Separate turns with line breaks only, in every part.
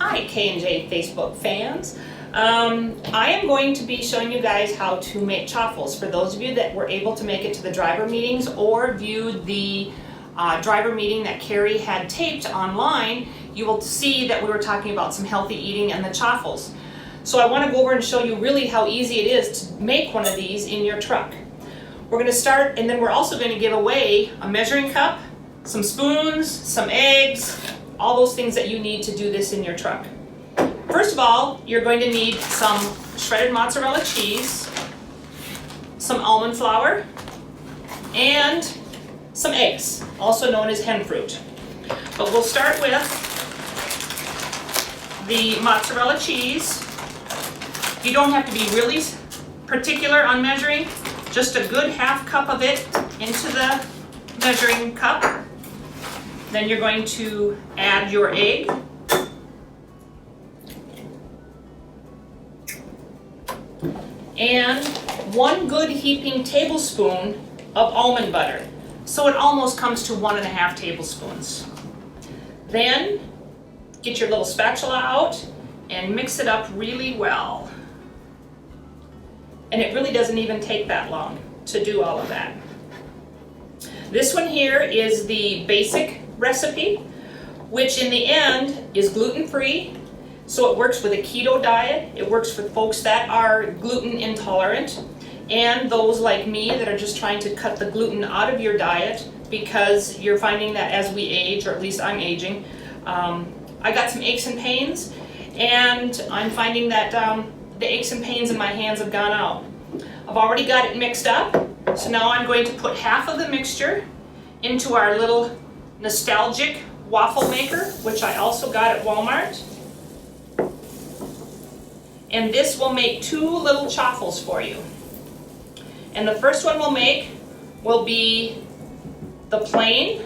Hi K&J Facebook fans. I am going to be showing you guys how to make chaffles. For those of you that were able to make it to the driver meetings or viewed the driver meeting that Carrie had taped online, you will see that we were talking about some healthy eating and the chaffles. So I want to go over and show you really how easy it is to make one of these in your truck. We're going to start, and then we're also going to give away a measuring cup, some spoons, some eggs, all those things that you need to do this in your truck. First of all, you're going to need some shredded mozzarella cheese, some almond flour, and some eggs, also known as hen fruit. But we'll start with the mozzarella cheese. You don't have to be really particular on measuring, just a good half cup of it into the measuring cup. Then you're going to add your egg. And one good heaping tablespoon of almond butter. So it almost comes to 1.5 tablespoons. Then get your little spatula out and mix it up really well. And it really doesn't even take that long to do all of that. This one here is the basic recipe, which in the end is gluten-free. So it works with a keto diet. It works for folks that are gluten intolerant and those like me that are just trying to cut the gluten out of your diet because you're finding that as we age, or at least I'm aging, I got some aches and pains, and I'm finding that the aches and pains in my hands have gone out. I've already got it mixed up, so now I'm going to put half of the mixture into our little nostalgic waffle maker, which I also got at Walmart. And this will make 2 little chaffles for you. And the first one we'll make will be the plain.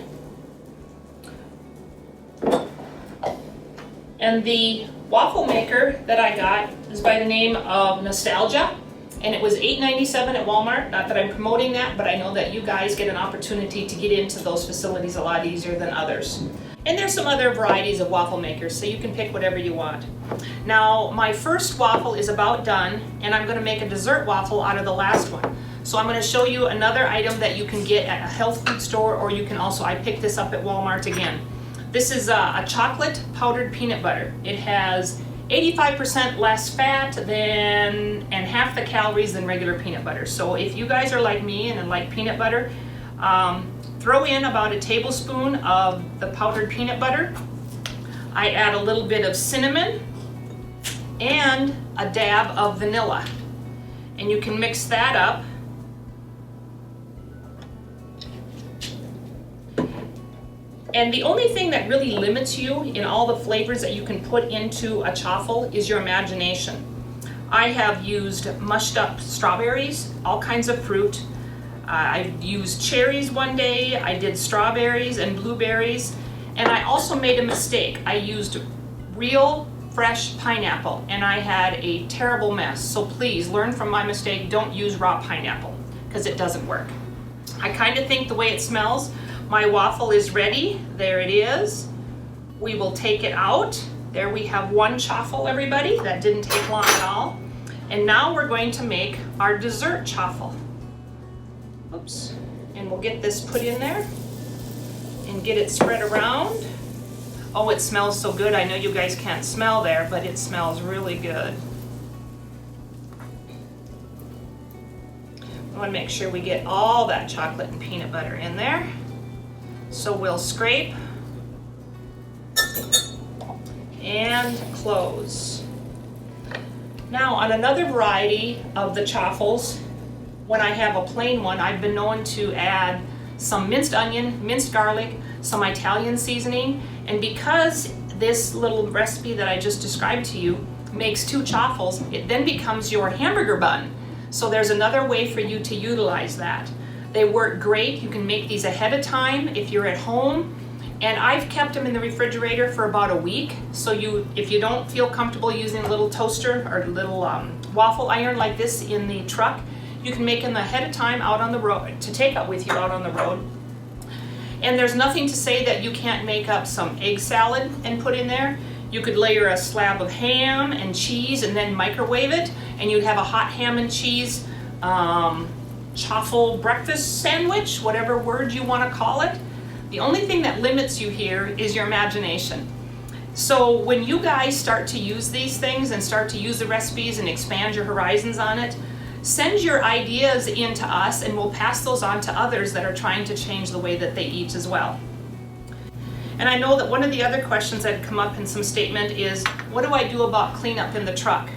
And the waffle maker that I got is by the name of Nostalgia, and it was $8.97 at Walmart. Not that I'm promoting that, but I know that you guys get an opportunity to get into those facilities a lot easier than others. And there's some other varieties of waffle makers, so you can pick whatever you want. Now, my first waffle is about done, and I'm going to make a dessert waffle out of the last one. So I'm going to show you another item that you can get at a health food store, or you can also, I picked this up at Walmart again. This is a chocolate powdered peanut butter. It has 85% less fat and half the calories than regular peanut butter. So if you guys are like me and like peanut butter, throw in about a tablespoon of the powdered peanut butter. I add a little bit of cinnamon and a dab of vanilla. And you can mix that up. And the only thing that really limits you in all the flavors that you can put into a chaffle is your imagination. I have used mushed up strawberries, all kinds of fruit. I used cherries one day, I did strawberries and blueberries, and I also made a mistake. I used real fresh pineapple, and I had a terrible mess. So please learn from my mistake, don't use raw pineapple, because it doesn't work. I kind of think the way it smells, my waffle is ready. There it is. We will take it out. There we have one chaffle, everybody. That didn't take long at all. And now we're going to make our dessert chaffle. Oops. And we'll get this put in there and get it spread around. Oh, it smells so good. I know you guys can't smell there, but it smells really good. I want to make sure we get all that chocolate and peanut butter in there. So we'll scrape and close. Now on another variety of the chaffles, when I have a plain one, I've been known to add some minced onion, minced garlic, some Italian seasoning, and because this little recipe that I just described to you makes 2 chaffles, it then becomes your hamburger bun. So there's another way for you to utilize that. They work great. You can make these ahead of time if you're at home. And I've kept them in the refrigerator for about a week. So if you don't feel comfortable using a little toaster or a little waffle iron like this in the truck, you can make them ahead of time out on the road to take up with you out on the road. And there's nothing to say that you can't make up some egg salad and put in there. You could layer a slab of ham and cheese and then microwave it, and you'd have a hot ham and cheese chaffle breakfast sandwich, whatever word you want to call it. The only thing that limits you here is your imagination. So when you guys start to use these things and start to use the recipes and expand your horizons on it, send your ideas in to us and we'll pass those on to others that are trying to change the way that they eat as well. And I know that one of the other questions that had come up in some statement is, what do I do about cleanup in the truck?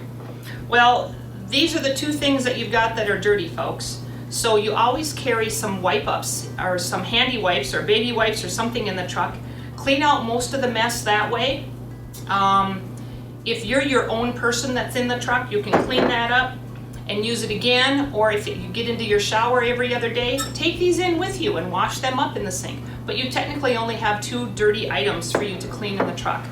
Well, these are the two things that you've got that are dirty, folks. So you always carry some wipe-ups or some handy wipes or baby wipes or something in the truck. Clean out most of the mess that way. If you're your own person that's in the truck, you can clean that up and use it again, or if you get into your shower every other day, take these in with you and wash them up in the sink. But you technically only have 2 dirty items for you to clean in the truck.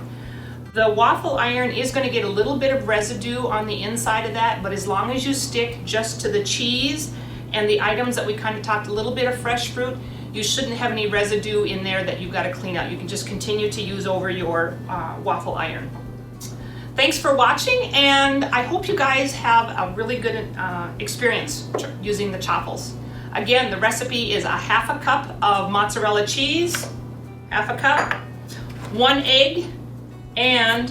The waffle iron is going to get a little bit of residue on the inside of that, but as long as you stick just to the cheese and the items that we kind of talked, a little bit of fresh fruit, you shouldn't have any residue in there that you've got to clean out. You can just continue to use over your waffle iron. Thanks for watching, and I hope you guys have a really good experience using the chaffles. Again, the recipe is a half a cup of mozzarella cheese, half a cup, 1 egg, and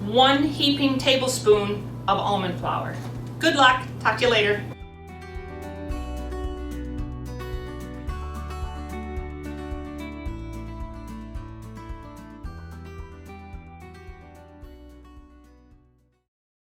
1 heaping tablespoon of almond flour. Good luck. Talk to you later.